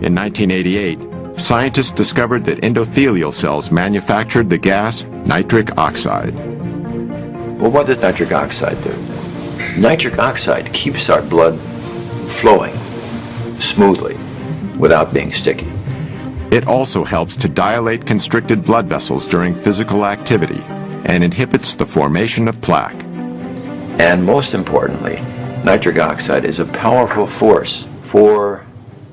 In 1988, scientists discovered that endothelial cells manufactured the gas nitric oxide. Well, what does nitric oxide do? Nitric oxide keeps our blood flowing smoothly without being sticky. It also helps to dilate constricted blood vessels during physical activity and inhibits the formation of plaque. And most importantly, nitric oxide is a powerful force for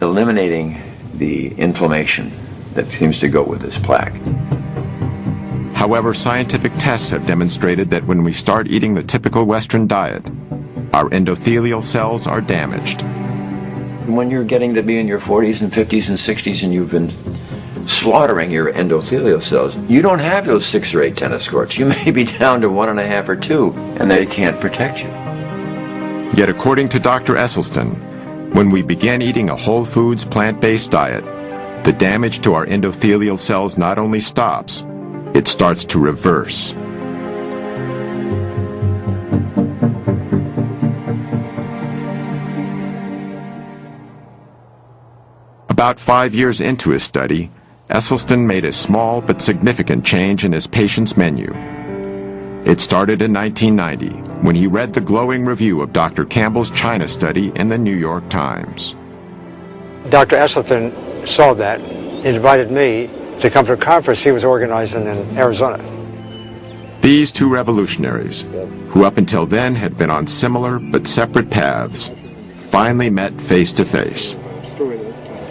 eliminating the inflammation that seems to go with this plaque. However, scientific tests have demonstrated that when we start eating the typical Western diet, our endothelial cells are damaged. When you're getting to be in your 40s and 50s and 60s and you've been slaughtering your endothelial cells, you don't have those 6 or 8 tennis courts. You may be down to 1.5 or 2, and they can't protect you. Yet according to Dr. Esselstyn, when we begin eating a whole foods plant-based diet, the damage to our endothelial cells not only stops, it starts to reverse. About 5 years into his study, Esselstyn made a small but significant change in his patient's menu. It started in 1990 when he read the glowing review of Dr. Campbell's China study in the New York Times. Dr. Esselstyn saw that and invited me to come to a conference he was organizing in Arizona. These two revolutionaries, who up until then had been on similar but separate paths, finally met face to face.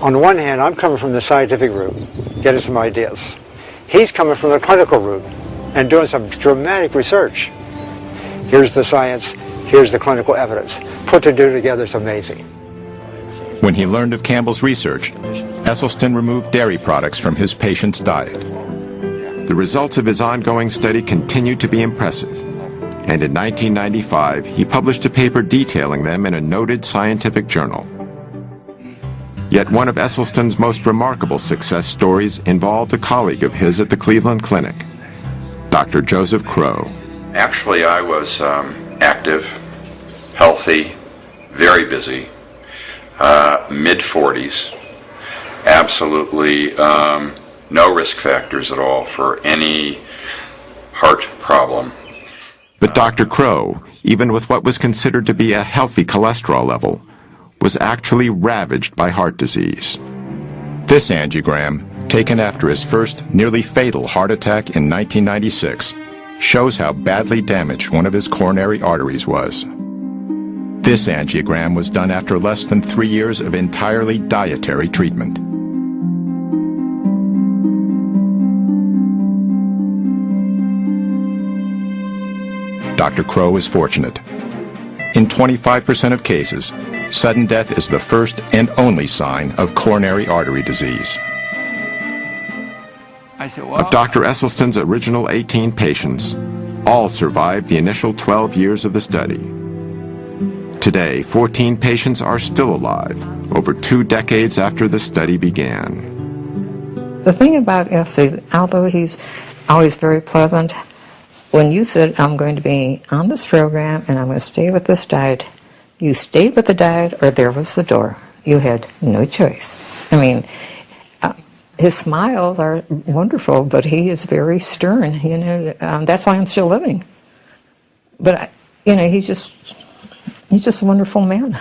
On the one hand, I'm coming from the scientific route, getting some ideas. He's coming from the clinical route and doing some dramatic research. Here's the science, here's the clinical evidence. Put the two together is amazing. When he learned of Campbell's research, Esselstyn removed dairy products from his patient's diet. The results of his ongoing study continued to be impressive, and in 1995 he published a paper detailing them in a noted scientific journal. Yet one of Esselstyn's most remarkable success stories involved a colleague of his at the Cleveland Clinic, Dr. Joseph Crowe. Actually, I was active, healthy, very busy, mid-40s, absolutely no risk factors at all for any heart problem. But Dr. Crowe, even with what was considered to be a healthy cholesterol level, was actually ravaged by heart disease. This angiogram, taken after his first nearly fatal heart attack in 1996, shows how badly damaged one of his coronary arteries was. This angiogram was done after less than 3 years of entirely dietary treatment. Dr. Crowe is fortunate. In 25% of cases, sudden death is the first and only sign of coronary artery disease. Of Dr. Esselstyn's original 18 patients, all survived the initial 12 years of the study. Today, 14 patients are still alive, over 2 decades after the study began. The thing about Essie, although he's always very pleasant, when you said, I'm going to be on this program and I'm going to stay with this diet, you stayed with the diet or there was the door. You had no choice. I mean, his smiles are wonderful, but he is very stern, you know. That's why I'm still living. But, you know, he's just a wonderful man.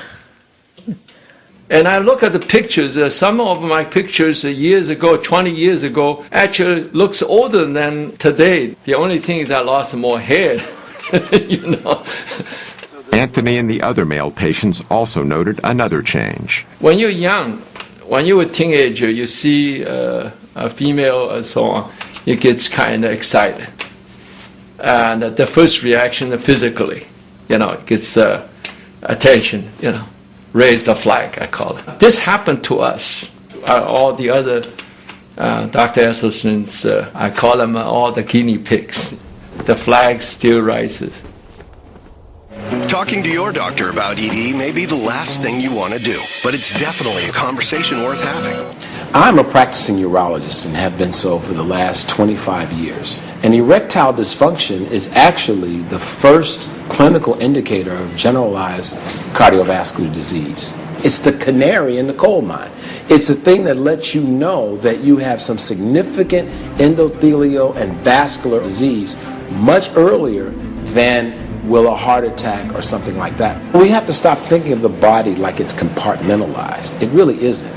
And I look at the pictures, some of my pictures years ago, 20 years ago, actually looks older than today. The only thing is I lost more hair, you know. Anthony and the other male patients also noted another change. When you're young, when you're a teenager, you see a female and so on, it gets kind of excited. And the first reaction physically, you know, it gets attention, you know. Raise the flag, I call it. This happened to us. All the other Dr. Esselstyn's, I call them all the guinea pigs. The flag still rises. Talking to your doctor about ED may be the last thing you want to do, but it's definitely a conversation worth having. I'm a practicing urologist and have been so for the last 25 years. And erectile dysfunction is actually the first clinical indicator of generalized cardiovascular disease. It's the canary in the coal mine. It's the thing that lets you know that you have some significant endothelial and vascular disease much earlier than will a heart attack or something like that. We have to stop thinking of the body like it's compartmentalized. It really isn't.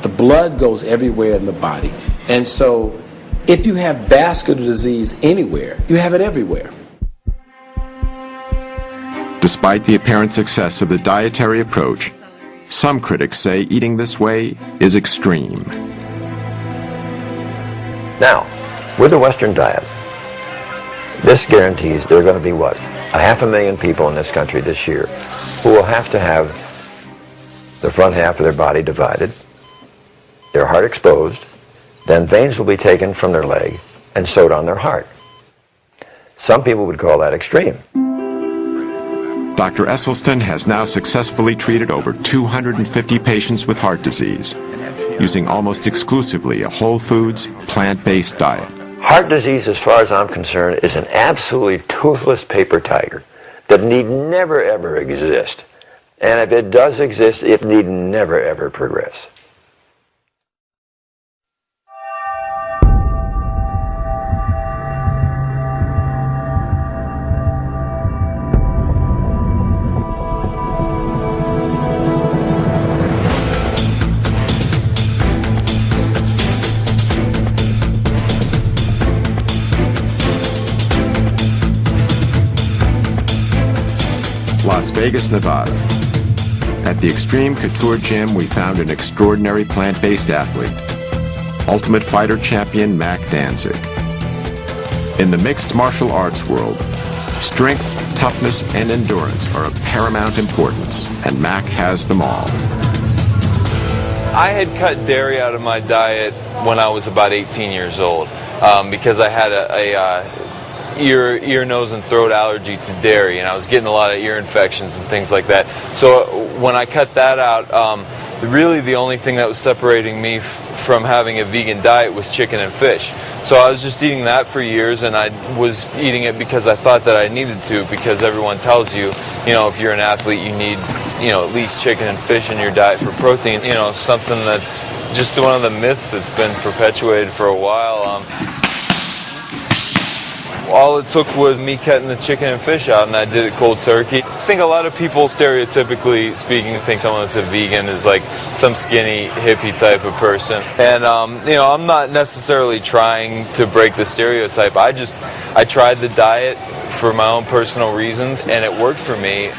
The blood goes everywhere in the body. And so if you have vascular disease anywhere, you have it everywhere. Despite the apparent success of the dietary approach, some critics say eating this way is extreme. Now, with the Western diet, this guarantees there are going to be, what, 500,000 people in this country this year who will have to have the front half of their body divided, their heart exposed, then veins will be taken from their leg and sewed on their heart. Some people would call that extreme. Dr. Esselstyn has now successfully treated over 250 patients with heart disease, using almost exclusively a whole foods, plant-based diet. Heart disease, as far as I'm concerned, is an absolutely toothless paper tiger that need never ever exist. And if it does exist, it need never ever progress. Las Vegas, Nevada. At the Extreme Couture Gym, we found an extraordinary plant-based athlete, Ultimate Fighter champion Mac Danzig. In the mixed martial arts world, strength, toughness, and endurance are of paramount importance, and Mac has them all. I had cut dairy out of my diet when I was about 18 years old because I had a ear, nose, and throat allergy to dairy, and I was getting a lot of ear infections and things like that. So when I cut that out, really the only thing that was separating me from having a vegan diet was chicken and fish. So I was just eating that for years, and I was eating it because I thought that I needed to, because everyone tells you, if you're an athlete, you need, at least chicken and fish in your diet for protein. Something that's just one of the myths that's been perpetuated for a while. All it took was me cutting the chicken and fish out, and I did it cold turkey. I think a lot of people, stereotypically speaking, think someone that's a vegan is like some skinny hippie type of person. And I'm not necessarily trying to break the stereotype. I tried the diet for my own personal reasons, and it worked for me.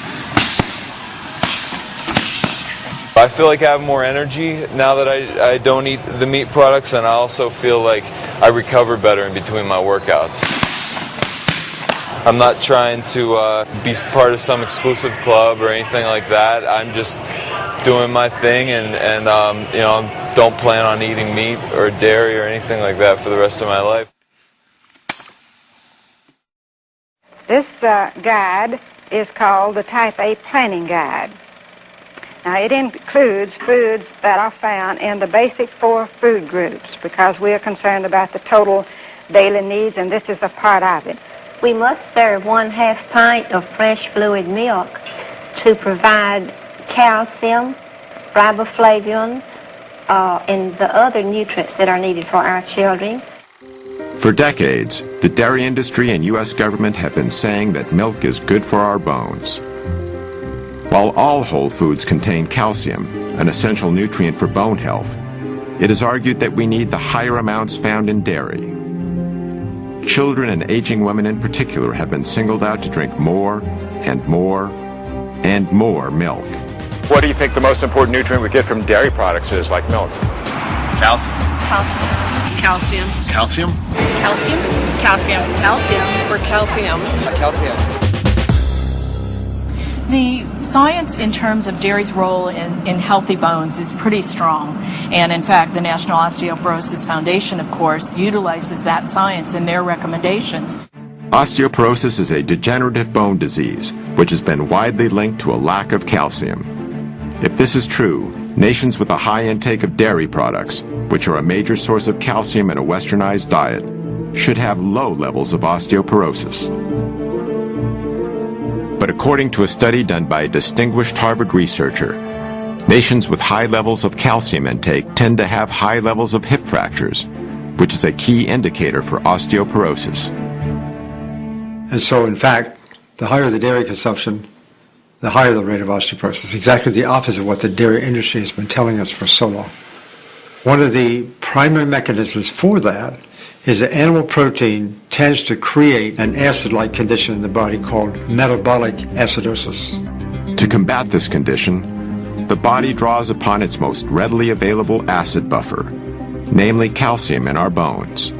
I feel like I have more energy now that I don't eat the meat products, and I also feel like I recover better in between my workouts. I'm not trying to be part of some exclusive club or anything like that. I'm just doing my thing, and don't plan on eating meat or dairy or anything like that for the rest of my life. This guide is called the Type A Planning Guide. Now, it includes foods that are found in the basic 4 food groups, because we are concerned about the total daily needs, and this is a part of it. We must serve 1/2 pint of fresh fluid milk to provide calcium, riboflavin, and the other nutrients that are needed for our children. For decades, the dairy industry and U.S. government have been saying that milk is good for our bones. While all whole foods contain calcium, an essential nutrient for bone health, it is argued that we need the higher amounts found in dairy. Children and aging women in particular have been singled out to drink more and more and more milk. What do you think the most important nutrient we get from dairy products is, like milk? Calcium. Calcium. Calcium. Calcium. Calcium. Calcium. Or calcium. Calcium. The science in terms of dairy's role in healthy bones is pretty strong. And in fact, the National Osteoporosis Foundation, of course, utilizes that science in their recommendations. Osteoporosis is a degenerative bone disease, which has been widely linked to a lack of calcium. If this is true, nations with a high intake of dairy products, which are a major source of calcium in a westernized diet, should have low levels of osteoporosis. But according to a study done by a distinguished Harvard researcher, Nations with high levels of calcium intake tend to have high levels of hip fractures, which is a key indicator for osteoporosis. And so, in fact, the higher the dairy consumption, the higher the rate of osteoporosis. Exactly the opposite of what the dairy industry has been telling us for so long. One of the primary mechanisms for that is that animal protein tends to create an acid-like condition in the body called metabolic acidosis. To combat this condition, the body draws upon its most readily available acid buffer, namely calcium in our bones.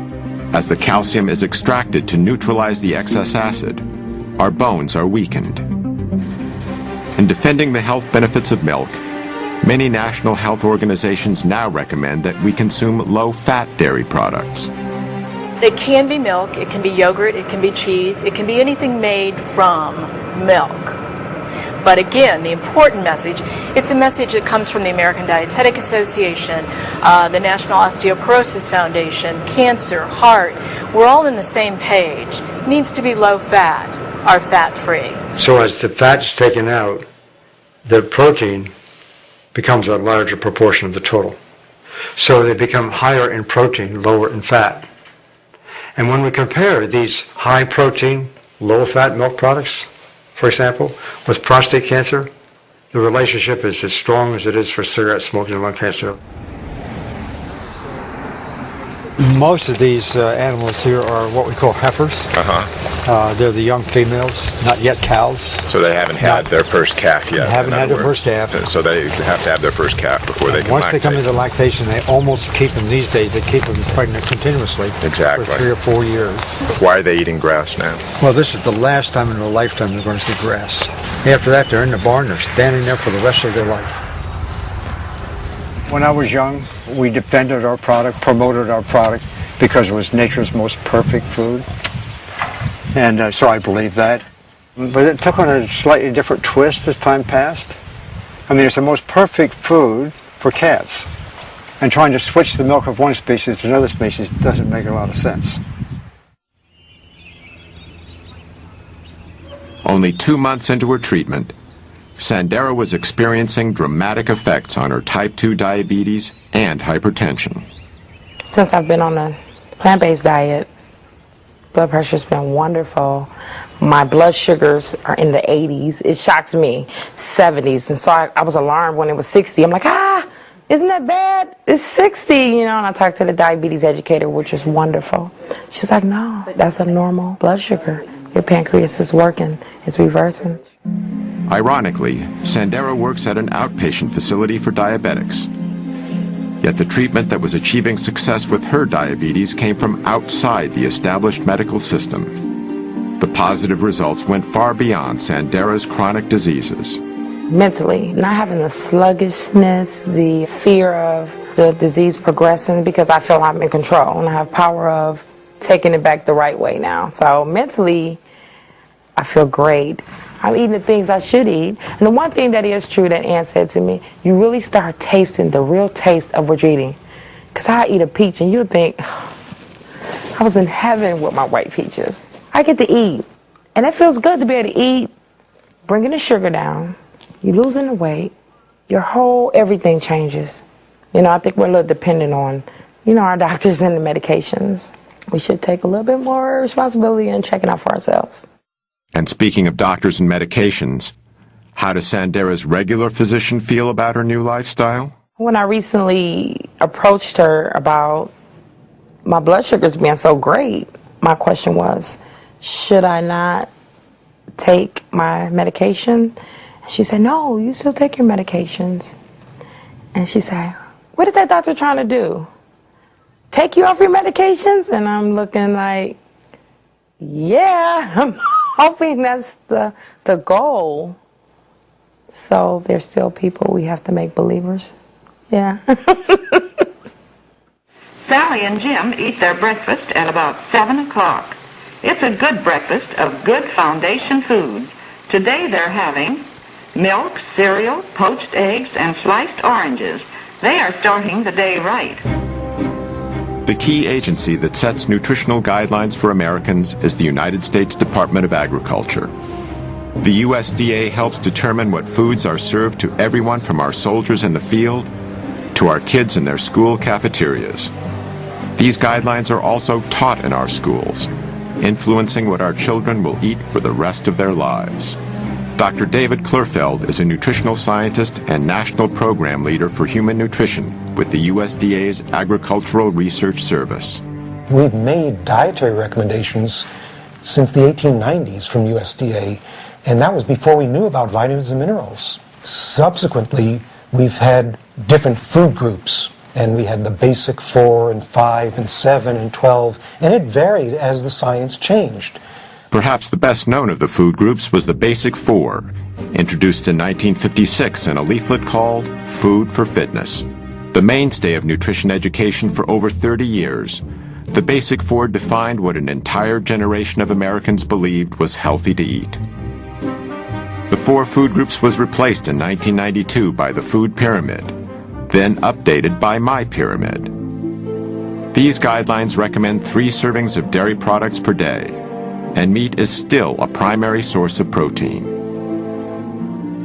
As the calcium is extracted to neutralize the excess acid, our bones are weakened. In defending the health benefits of milk, many national health organizations now recommend that we consume low-fat dairy products. It can be milk, it can be yogurt, it can be cheese, it can be anything made from milk. But again, the important message, it's a message that comes from the American Dietetic Association, the National Osteoporosis Foundation, cancer, heart. We're all on the same page. It needs to be low fat or fat-free. So as the fat is taken out, the protein becomes a larger proportion of the total. So they become higher in protein, lower in fat. And when we compare these high protein, low fat milk products, for example, with prostate cancer, the relationship is as strong as it is for cigarette smoking and lung cancer. Most of these animals here are what we call heifers. They're the young females, not yet cows. So they haven't had their first calf yet. They haven't had their first calf. So they have to have their first calf before they can Once lactate. they come into lactation, they almost keep them these days. They keep them pregnant continuously Exactly. for 3 or 4 years. Why are they eating grass now? Well, this is the last time in their lifetime they're going to see grass. After that, they're in the barn. They're standing there for the rest of their life. When I was young, we defended our product, promoted our product, because it was nature's most perfect food. And so I believe that. But it took on a slightly different twist as time passed. I mean, it's the most perfect food for cats. And trying to switch the milk of one species to another species doesn't make a lot of sense. Only 2 months into her treatment, Sandera was experiencing dramatic effects on her type 2 diabetes and hypertension. Since I've been on a plant-based diet, blood pressure's been wonderful. My blood sugars are in the 80s. It shocks me, 70s. And so I was alarmed when it was 60. I'm like, isn't that bad? It's 60, you know. And I talked to the diabetes educator, which is wonderful. She's like, no, that's a normal blood sugar. Your pancreas is working. It's reversing. Ironically, Sandera works at an outpatient facility for diabetics. Yet the treatment that was achieving success with her diabetes came from outside the established medical system. The positive results went far beyond Sandera's chronic diseases. Mentally, not having the sluggishness, the fear of the disease progressing, because I feel I'm in control and I have power of taking it back the right way now. So mentally, I feel great. I'm eating the things I should eat. And the one thing that is true that Ann said to me, you really start tasting the real taste of what you're eating. Because I eat a peach and you think, I was in heaven with my white peaches. I get to eat. And it feels good to be able to eat, bringing the sugar down, you losing the weight, your whole everything changes. You know, I think we're a little dependent on, you know, our doctors and the medications. We should take a little bit more responsibility in checking out for ourselves. And speaking of doctors and medications, how does Sandera's regular physician feel about her new lifestyle? When I recently approached her about my blood sugars being so great, my question was, should I not take my medication? She said, no, you still take your medications. And she said, what is that doctor trying to do? Take you off your medications? And I'm looking like, yeah, I'm hoping that's the goal. So there's still people we have to make believers. Yeah. Sally and Jim eat their breakfast at about 7 o'clock. It's a good breakfast of good foundation food. Today they're having milk, cereal, poached eggs, and sliced oranges. They are starting the day right. The key agency that sets nutritional guidelines for Americans is the United States Department of Agriculture. The USDA helps determine what foods are served to everyone from our soldiers in the field to our kids in their school cafeterias. These guidelines are also taught in our schools, influencing what our children will eat for the rest of their lives. Dr. David Klurfeld is a nutritional scientist and national program leader for human nutrition with the USDA's Agricultural Research Service. We've made dietary recommendations since the 1890s from USDA, and that was before we knew about vitamins and minerals. Subsequently, we've had different food groups, and we had the basic 4 and 5 and 7 and 12, and it varied as the science changed. Perhaps the best known of the food groups was the Basic 4, introduced in 1956 in a leaflet called Food for Fitness. The mainstay of nutrition education for over 30 years, the Basic 4 defined what an entire generation of Americans believed was healthy to eat. The 4 food groups was replaced in 1992 by the Food Pyramid, then updated by My Pyramid. These guidelines recommend 3 servings of dairy products per day, and meat is still a primary source of protein.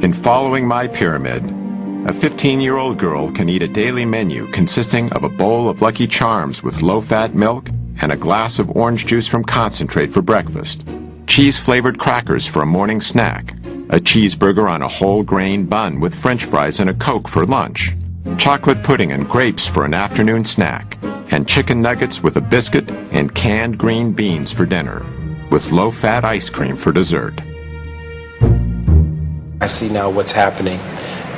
In following My Pyramid, a 15-year-old girl can eat a daily menu consisting of a bowl of Lucky Charms with low-fat milk and a glass of orange juice from concentrate for breakfast, cheese-flavored crackers for a morning snack, a cheeseburger on a whole grain bun with French fries and a Coke for lunch, chocolate pudding and grapes for an afternoon snack, and chicken nuggets with a biscuit and canned green beans for dinner, with low-fat ice cream for dessert. I see now what's happening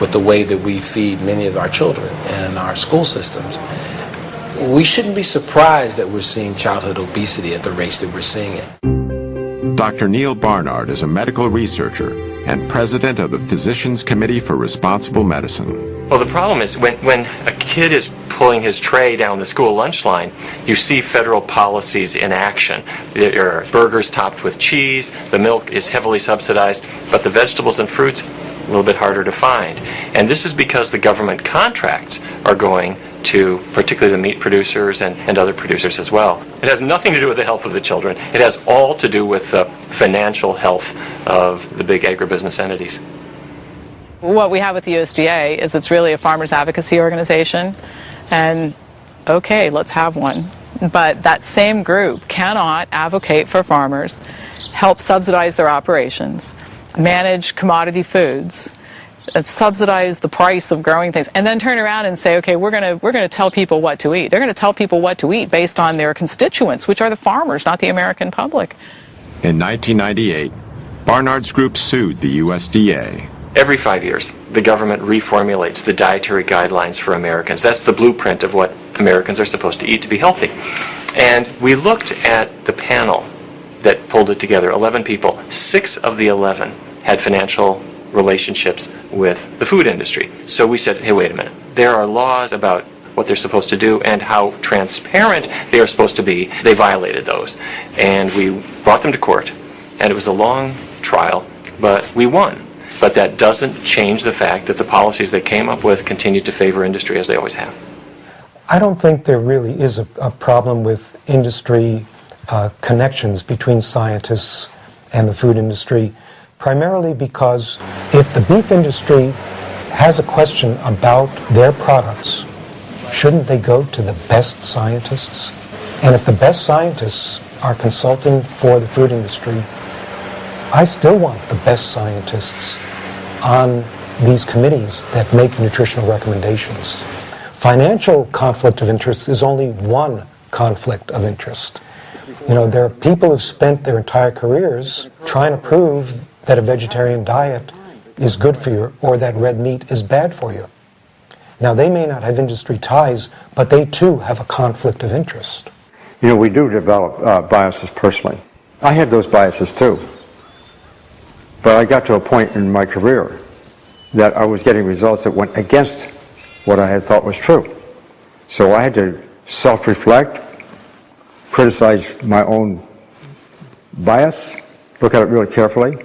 with the way that we feed many of our children and our school systems. We shouldn't be surprised that we're seeing childhood obesity at the rates that we're seeing it. Dr. Neil Barnard is a medical researcher and president of the Physicians Committee for Responsible Medicine. Well, the problem is when a kid is pulling his tray down the school lunch line, you see federal policies in action. There are burgers topped with cheese, the milk is heavily subsidized, but the vegetables and fruits, a little bit harder to find. And this is because the government contracts are going to particularly the meat producers and other producers as well. It has nothing to do with the health of the children. It has all to do with the financial health of the big agribusiness entities. What we have with the USDA is it's really a farmers advocacy organization, and okay, let's have one. But that same group cannot advocate for farmers, help subsidize their operations, manage commodity foods, subsidize the price of growing things, and then turn around and say, okay, we're going to tell people what to eat. They're going to tell people what to eat based on their constituents, which are the farmers, not the American public. In 1998, Barnard's group sued the USDA. Every 5 years, the government reformulates the dietary guidelines for Americans. That's the blueprint of what Americans are supposed to eat to be healthy. And we looked at the panel that pulled it together, 11 people. 6 of the 11 had financial relationships with the food industry. So we said, hey, wait a minute. There are laws about what they're supposed to do and how transparent they are supposed to be. They violated those. And we brought them to court. And it was a long trial, but we won. But that doesn't change the fact that the policies they came up with continue to favor industry as they always have. I don't think there really is a problem with industry connections between scientists and the food industry, primarily because if the beef industry has a question about their products, shouldn't they go to the best scientists? And if the best scientists are consulting for the food industry, I still want the best scientists on these committees that make nutritional recommendations. Financial conflict of interest is only one conflict of interest. You know, there are people who've spent their entire careers trying to prove that a vegetarian diet is good for you or that red meat is bad for you. Now, they may not have industry ties, but they too have a conflict of interest. You know, we do develop biases personally. I had those biases too. But I got to a point in my career that I was getting results that went against what I had thought was true. So I had to self-reflect, criticize my own bias, look at it really carefully,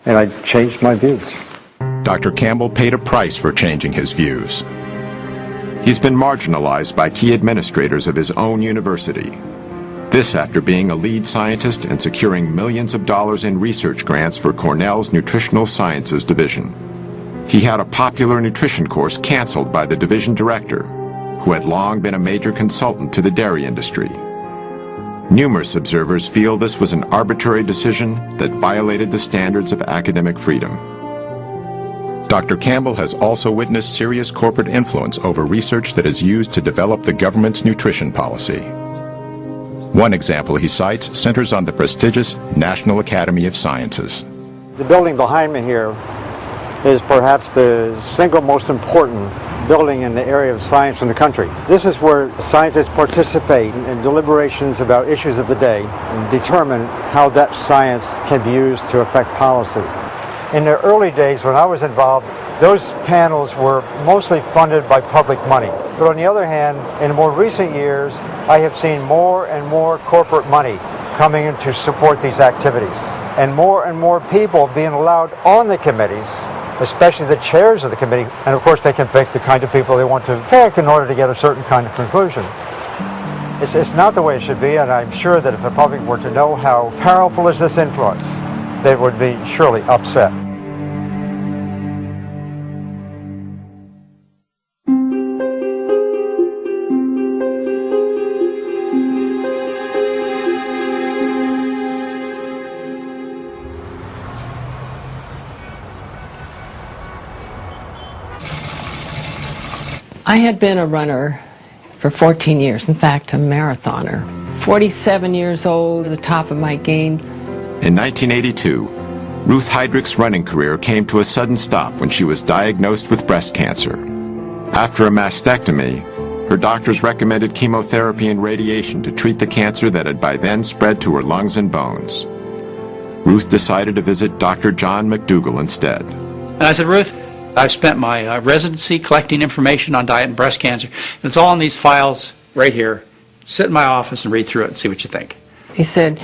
and I changed my views. Dr. Campbell paid a price for changing his views. He's been marginalized by key administrators of his own university. This after being a lead scientist and securing millions of dollars in research grants for Cornell's Nutritional Sciences Division. He had a popular nutrition course canceled by the division director, who had long been a major consultant to the dairy industry. Numerous observers feel this was an arbitrary decision that violated the standards of academic freedom. Dr. Campbell has also witnessed serious corporate influence over research that is used to develop the government's nutrition policy. One example he cites centers on the prestigious National Academy of Sciences. The building behind me here is perhaps the single most important building in the area of science in the country. This is where scientists participate in deliberations about issues of the day and determine how that science can be used to affect policy. In the early days when I was involved, those panels were mostly funded by public money. But on the other hand, in more recent years, I have seen more and more corporate money coming in to support these activities. And more people being allowed on the committees, especially the chairs of the committee. And of course, they can pick the kind of people they want to pick in order to get a certain kind of conclusion. It's not the way it should be, and I'm sure that if the public were to know how powerful is this influence, they would be surely upset. I had been a runner for 14 years, in fact, a marathoner. 47 years old, at the top of my game. In 1982, Ruth Heydrich's running career came to a sudden stop when she was diagnosed with breast cancer. After a mastectomy, her doctors recommended chemotherapy and radiation to treat the cancer that had by then spread to her lungs and bones. Ruth decided to visit Dr. John McDougall instead. And I said, Ruth, I've spent my residency collecting information on diet and breast cancer, and it's all in these files right here. Sit in my office and read through it and see what you think. He said,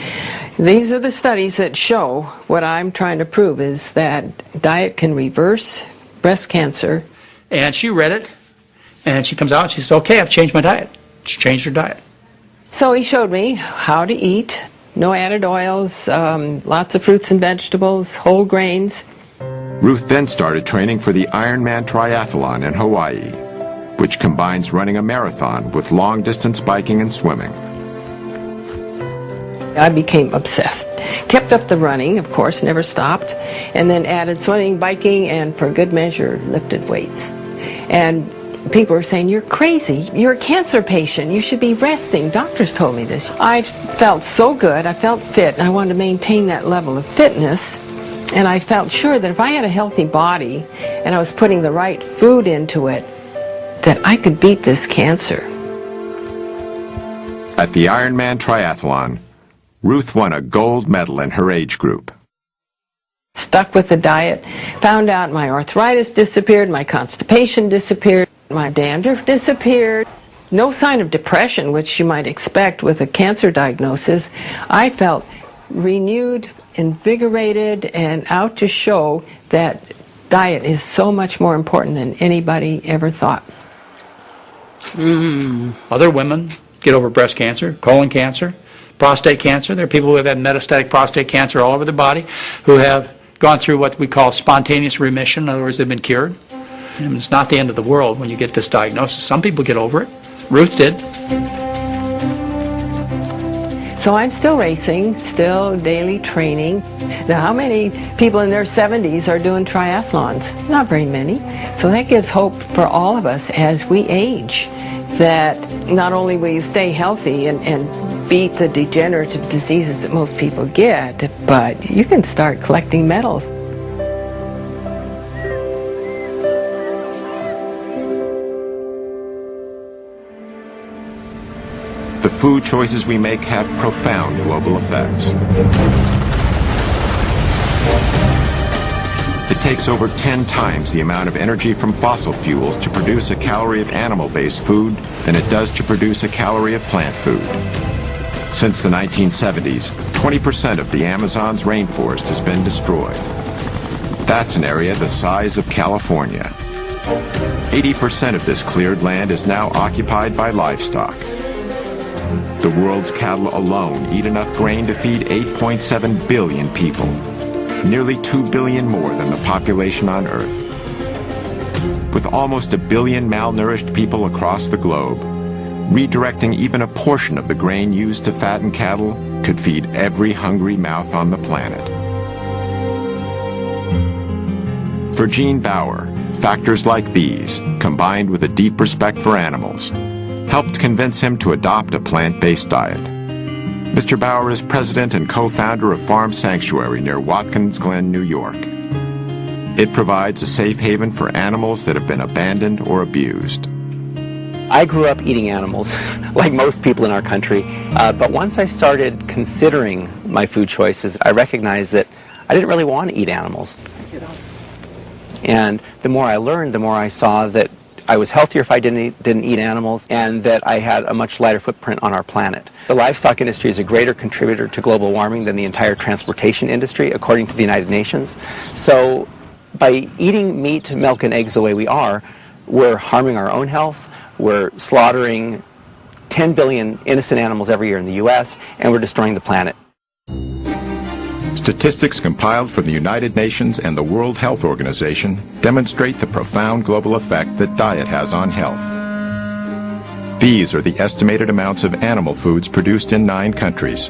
these are the studies that show what I'm trying to prove is that diet can reverse breast cancer. And she read it, and she comes out and she says, okay, I've changed my diet. She changed her diet. So he showed me how to eat, no added oils, lots of fruits and vegetables, whole grains. Ruth then started training for the Ironman Triathlon in Hawaii, which combines running a marathon with long-distance biking and swimming. I became obsessed. Kept up the running, of course, never stopped, and then added swimming, biking, and for good measure, lifted weights. And people were saying, you're crazy, you're a cancer patient, you should be resting. Doctors told me this. I felt so good, I felt fit, and I wanted to maintain that level of fitness. And I felt sure that if I had a healthy body and I was putting the right food into it, that I could beat this cancer. At the Ironman Triathlon, Ruth won a gold medal in her age group. Stuck with the diet, found out my arthritis disappeared, my constipation disappeared, my dandruff disappeared. No sign of depression, which you might expect with a cancer diagnosis. I felt renewed, invigorated, and out to show that diet is so much more important than anybody ever thought. Other women get over breast cancer, colon cancer, prostate cancer. There are people who have had metastatic prostate cancer all over the body who have gone through what we call spontaneous remission. In other words, they've been cured. And it's not the end of the world when you get this diagnosis. Some people get over it. Ruth did. So I'm still racing, still daily training. Now, how many people in their 70s are doing triathlons? Not very many. So that gives hope for all of us as we age, that not only will you stay healthy and beat the degenerative diseases that most people get, but you can start collecting medals. The food choices we make have profound global effects. It takes over 10 times the amount of energy from fossil fuels to produce a calorie of animal-based food than it does to produce a calorie of plant food. Since the 1970s, 20% of the Amazon's rainforest has been destroyed. That's an area the size of California. 80% of this cleared land is now occupied by livestock. The world's cattle alone eat enough grain to feed 8.7 billion people, nearly 2 billion more than the population on Earth. With almost 1 billion malnourished people across the globe, redirecting even a portion of the grain used to fatten cattle could feed every hungry mouth on the planet. For Gene Bauer, factors like these, combined with a deep respect for animals, helped convince him to adopt a plant-based diet. Mr. Bauer is president and co-founder of Farm Sanctuary near Watkins Glen, New York. It provides a safe haven for animals that have been abandoned or abused. I grew up eating animals, like most people in our country, but once I started considering my food choices, I recognized that I didn't really want to eat animals. And the more I learned, the more I saw that I was healthier if I didn't eat animals, and that I had a much lighter footprint on our planet. The livestock industry is a greater contributor to global warming than the entire transportation industry, according to the United Nations. So by eating meat, milk, and eggs the way we are, we're harming our own health, we're slaughtering 10 billion innocent animals every year in the U.S., and we're destroying the planet. Statistics compiled from the United Nations and the World Health Organization demonstrate the profound global effect that diet has on health. These are the estimated amounts of animal foods produced in 9 countries,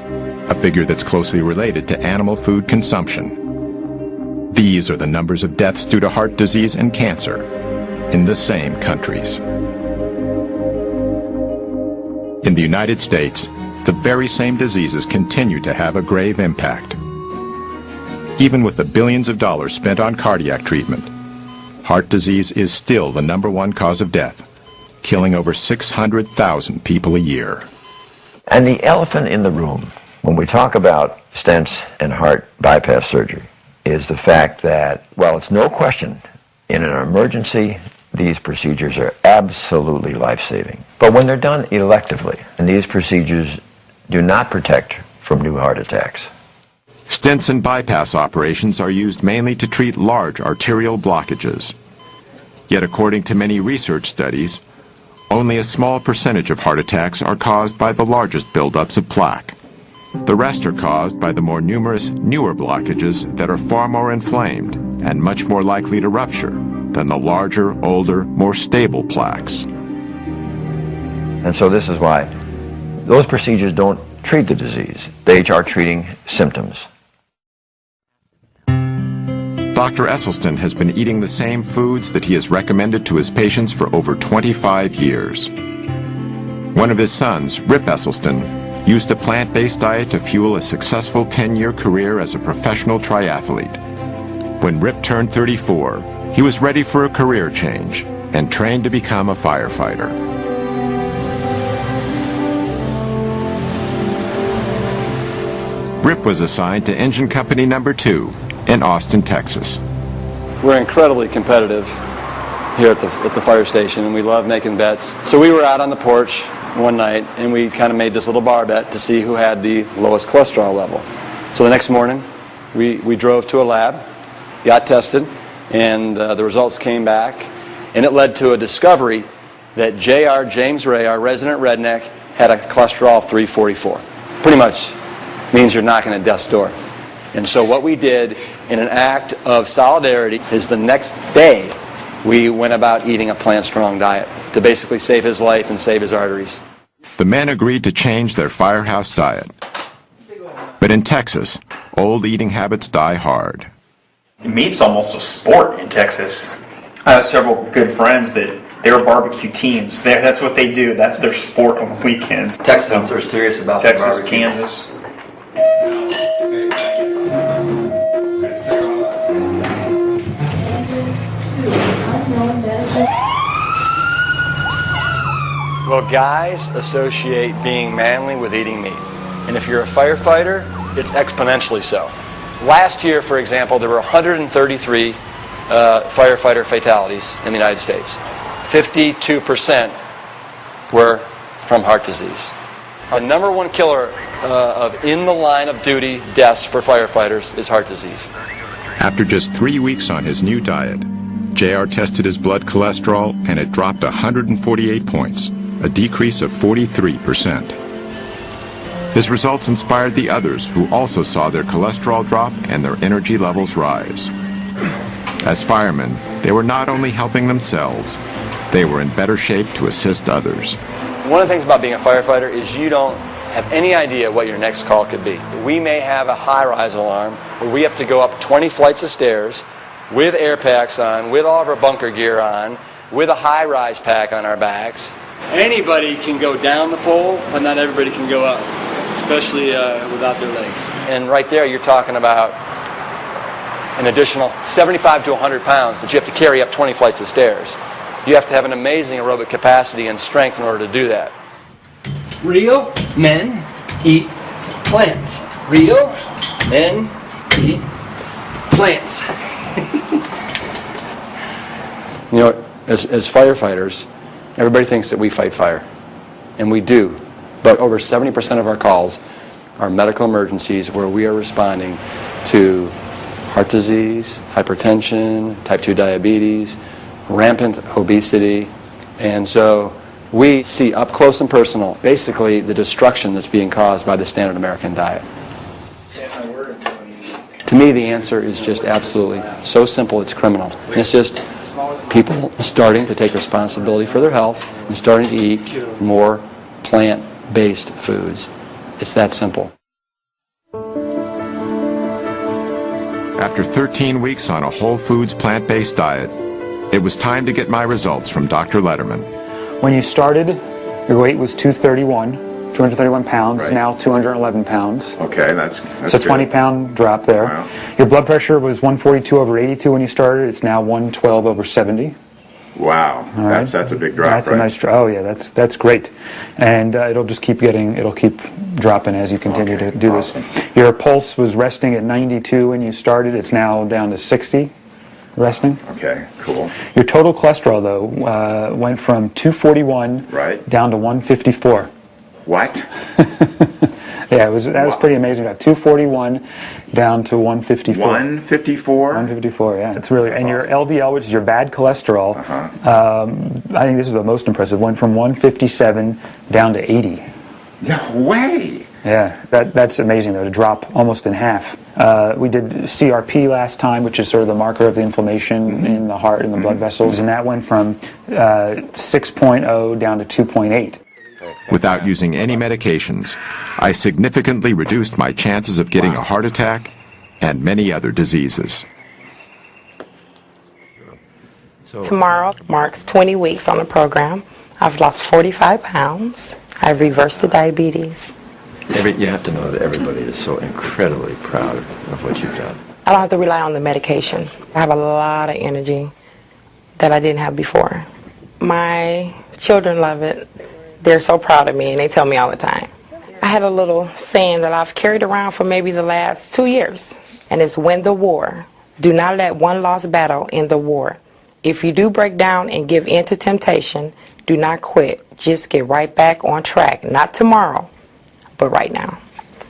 a figure that's closely related to animal food consumption. These are the numbers of deaths due to heart disease and cancer in the same countries. In the United States, the very same diseases continue to have a grave impact. Even with the billions of dollars spent on cardiac treatment, heart disease is still the #1 cause of death, killing over 600,000 people a year. And the elephant in the room, when we talk about stents and heart bypass surgery, is the fact that, well, it's no question, in an emergency, these procedures are absolutely life-saving. But when they're done electively, and these procedures do not protect from new heart attacks. Stents and bypass operations are used mainly to treat large arterial blockages. Yet according to many research studies, only a small percentage of heart attacks are caused by the largest buildups of plaque. The rest are caused by the more numerous, newer blockages that are far more inflamed and much more likely to rupture than the larger, older, more stable plaques. And so this is why those procedures don't treat the disease. They are treating symptoms. Dr. Esselstyn has been eating the same foods that he has recommended to his patients for over 25 years. One of his sons, Rip Esselstyn, used a plant-based diet to fuel a successful 10-year career as a professional triathlete. When Rip turned 34, he was ready for a career change and trained to become a firefighter. Rip was assigned to Engine Company number 2 in Austin, Texas. We're incredibly competitive here at the fire station, and we love making bets. So we were out on the porch one night, and we kind of made this little bar bet to see who had the lowest cholesterol level. So the next morning, we drove to a lab, got tested, and the results came back, and it led to a discovery that J.R. James Ray, our resident redneck, had a cholesterol of 344. Pretty much means you're knocking at death's door. And so what we did in an act of solidarity is the next day we went about eating a plant-strong diet to basically save his life and save his arteries. The men agreed to change their firehouse diet. But in Texas, old eating habits die hard. Meat's almost a sport in Texas. I have several good friends that they're barbecue teams. That's what they do. That's their sport on the weekends. Texans are serious about Texas, the barbecue. Kansas. Well, guys associate being manly with eating meat. And if you're a firefighter, it's exponentially so. Last year, for example, there were 133 firefighter fatalities in the United States. 52% were from heart disease. The #1 killer of in the line of duty deaths for firefighters is heart disease. After just 3 weeks on his new diet, JR tested his blood cholesterol and it dropped 148 points, a decrease of 43%. His results inspired the others who also saw their cholesterol drop and their energy levels rise. As firemen, they were not only helping themselves, they were in better shape to assist others. One of the things about being a firefighter is you don't have any idea what your next call could be. We may have a high-rise alarm where we have to go up 20 flights of stairs with air packs on, with all of our bunker gear on, with a high-rise pack on our backs. Anybody can go down the pole, but not everybody can go up, especially without their legs. And right there you're talking about an additional 75 to 100 pounds that you have to carry up 20 flights of stairs. You have to have an amazing aerobic capacity and strength in order to do that. Real men eat plants. Real men eat plants. You know, as firefighters, everybody thinks that we fight fire, and we do. But over 70% of our calls are medical emergencies where we are responding to heart disease, hypertension, type 2 diabetes, rampant obesity, and so we see up close and personal basically the destruction that's being caused by the standard American diet. To me, the answer is just absolutely so simple it's criminal. And it's just people starting to take responsibility for their health and starting to eat more plant-based foods. It's that simple. After 13 weeks on a whole foods plant-based diet, it was time to get my results from Dr. Letterman. When you started, your weight was 231 pounds, Right. now 211 pounds. Okay, that's It's a good. 20-pound drop there. Wow. Your blood pressure was 142/82 when you started. It's now 112/70. Wow, All right. that's a big drop, That's right? a nice drop. Oh yeah, that's great, and it'll just keep dropping as you continue to do this. Your pulse was resting at 92 when you started. It's now down to 60, resting. Okay, cool. Your total cholesterol though went from 241 down to 154. What? Yeah, that was pretty amazing. 241 down to 154. 154? 154, yeah. It's really, and your LDL, which is your bad cholesterol, I think this is the most impressive, went from 157 down to 80. No way! Yeah, that's amazing though, to drop almost in half. We did CRP last time, which is sort of the marker of the inflammation in the heart and the blood vessels, and that went from 6.0 down to 2.8. Without using any medications, I significantly reduced my chances of getting a heart attack and many other diseases. Tomorrow marks 20 weeks on the program. I've lost 45 pounds. I've reversed the diabetes. You have to know that everybody is so incredibly proud of what you've done. I don't have to rely on the medication. I have a lot of energy that I didn't have before. My children love it. They're so proud of me, and they tell me all the time. I had a little saying that I've carried around for maybe the last 2 years, and it's win the war. Do not let one lost battle end the war. If you do break down and give in to temptation, do not quit. Just get right back on track. Not tomorrow, but right now.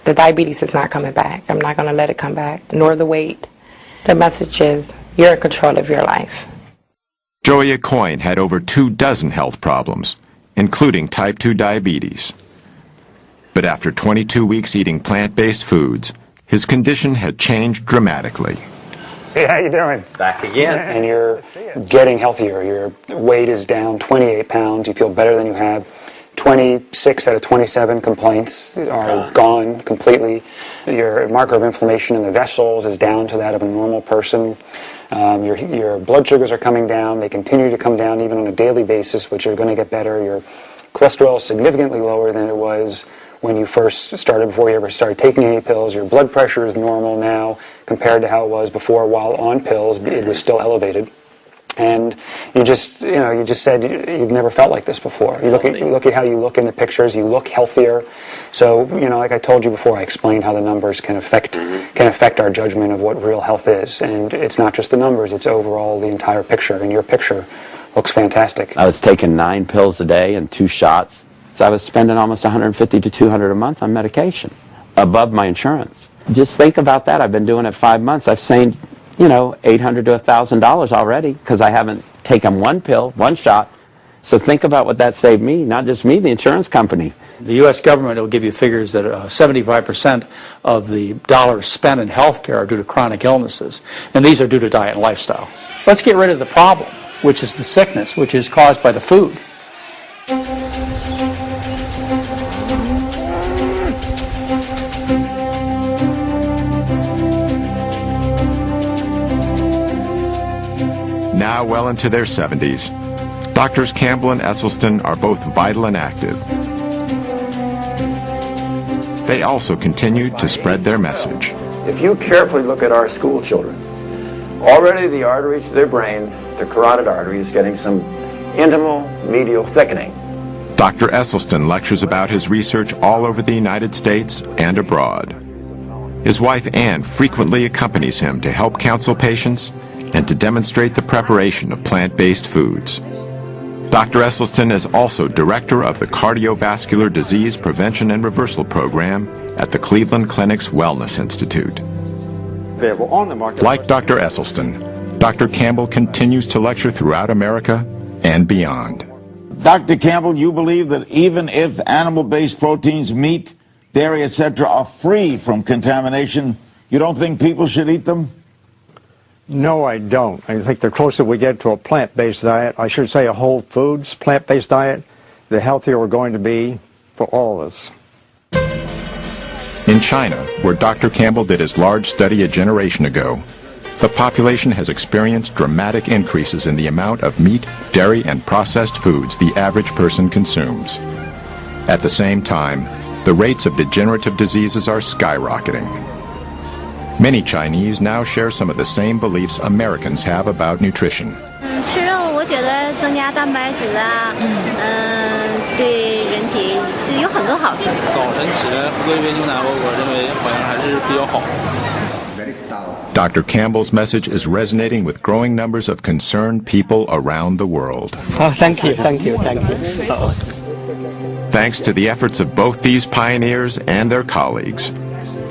The diabetes is not coming back. I'm not going to let it come back, nor the weight. The message is you're in control of your life. Joey Aucoin had over 24 health problems, including type 2 diabetes. But after 22 weeks eating plant-based foods, his condition had changed dramatically. Hey, how you doing? Back again. And you're getting healthier. Your weight is down 28 pounds. You feel better than you have. 26 out of 27 complaints are gone completely. Your marker of inflammation in the vessels is down to that of a normal person. Your blood sugars are coming down. They continue to come down even on a daily basis, which are going to get better. Your cholesterol is significantly lower than it was when you first started, before you ever started taking any pills. Your blood pressure is normal now compared to how it was before. While on pills, it was still elevated. And you just said you've never felt like this before. You look at how you look in the pictures. You look healthier. So, like I told you before, I explained how the numbers can affect our judgment of what real health is. And it's not just the numbers; it's overall the entire picture. And your picture looks fantastic. I was taking 9 pills a day and 2 shots. So I was spending almost $150 to $200 a month on medication, above my insurance. Just think about that. I've been doing it 5 months. I've saved, $800 to $1,000 already because I haven't taken 1 pill, 1 shot, So think about what that saved me, not just me, the insurance company. The U.S. government will give you figures that 75% of the dollars spent in health care are due to chronic illnesses, and these are due to diet and lifestyle. Let's get rid of the problem, which is the sickness, which is caused by the food. Now well into their 70s, Doctors Campbell and Esselstyn are both vital and active. They also continue to spread their message. If you carefully look at our school children, already the arteries to their brain, the carotid artery, is getting some intimal medial thickening. Dr. Esselstyn lectures about his research all over the United States and abroad. His wife Ann frequently accompanies him to help counsel patients and to demonstrate the preparation of plant-based foods. Dr. Esselstyn is also director of the Cardiovascular Disease Prevention and Reversal Program at the Cleveland Clinic's Wellness Institute. Like Dr. Esselstyn, Dr. Campbell continues to lecture throughout America and beyond. Dr. Campbell, you believe that even if animal-based proteins, meat, dairy, etc., are free from contamination, you don't think people should eat them? No, I don't. I think the closer we get to a plant-based diet, I should say a whole foods plant-based diet, the healthier we're going to be for all of us. In China, where Dr. Campbell did his large study a generation ago, the population has experienced dramatic increases in the amount of meat, dairy, and processed foods the average person consumes. At the same time, the rates of degenerative diseases are skyrocketing. Many Chinese now share some of the same beliefs Americans have about nutrition. 吃肉，我觉得增加蛋白质啊，对人体是有很多好处。早晨起来喝一杯牛奶，我认为好像还是比较好。 Dr. Campbell's message is resonating with growing numbers of concerned people around the world. Oh, thank you, thank you, thank you. Thanks to the efforts of both these pioneers and their colleagues,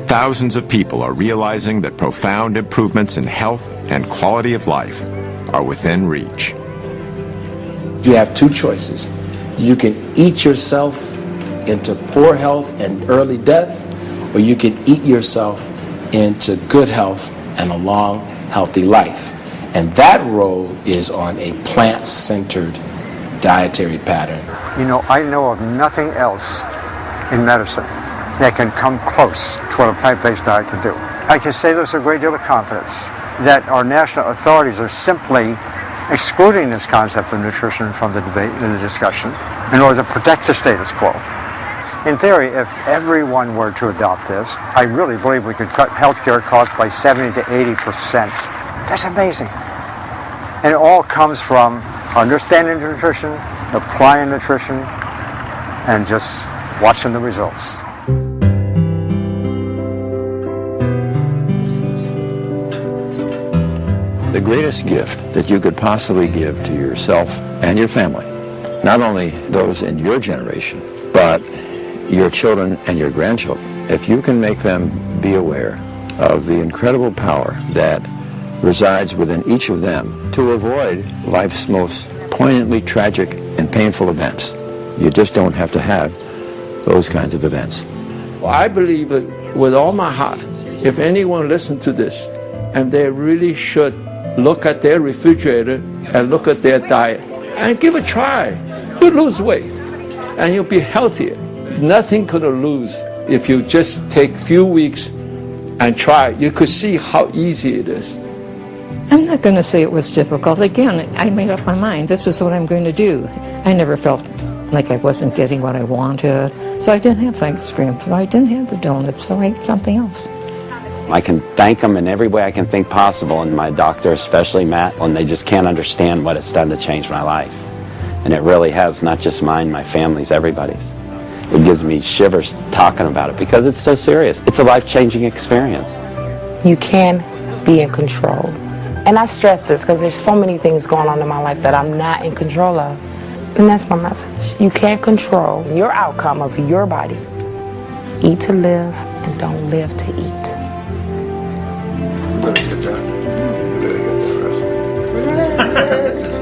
thousands of people are realizing that profound improvements in health and quality of life are within reach. You have two choices. You can eat yourself into poor health and early death, or you can eat yourself into good health and a long, healthy life. And that road is on a plant-centered dietary pattern. You know, I know of nothing else in medicine that can come close to what a plant-based diet can do. I can say this with a great deal of confidence, that our national authorities are simply excluding this concept of nutrition from the debate and the discussion in order to protect the status quo. In theory, if everyone were to adopt this, I really believe we could cut healthcare costs by 70 to 80%. That's amazing. And it all comes from understanding nutrition, applying nutrition, and just watching the results. The greatest gift that you could possibly give to yourself and your family, not only those in your generation, but your children and your grandchildren, if you can make them be aware of the incredible power that resides within each of them to avoid life's most poignantly tragic and painful events. You just don't have to have those kinds of events. I believe that with all my heart, if anyone listens to this, and they really should look at their refrigerator and look at their diet and give it a try. You'll lose weight and you'll be healthier. Nothing could lose if you just take a few weeks and try. You could see how easy it is. I'm not going to say it was difficult. Again, I made up my mind. This is what I'm going to do. I never felt like I wasn't getting what I wanted. So I didn't have ice cream. So I didn't have the donuts. So I ate something else. I can thank them in every way I can think possible, and my doctor, especially Matt, when they just can't understand what it's done to change my life. And it really has, not just mine, my family's, everybody's. It gives me shivers talking about it because it's so serious. It's a life-changing experience. You can be in control. And I stress this because there's so many things going on in my life that I'm not in control of. And that's my message. You can't control your outcome of your body. Eat to live and don't live to eat. Better get that. Better get that rest.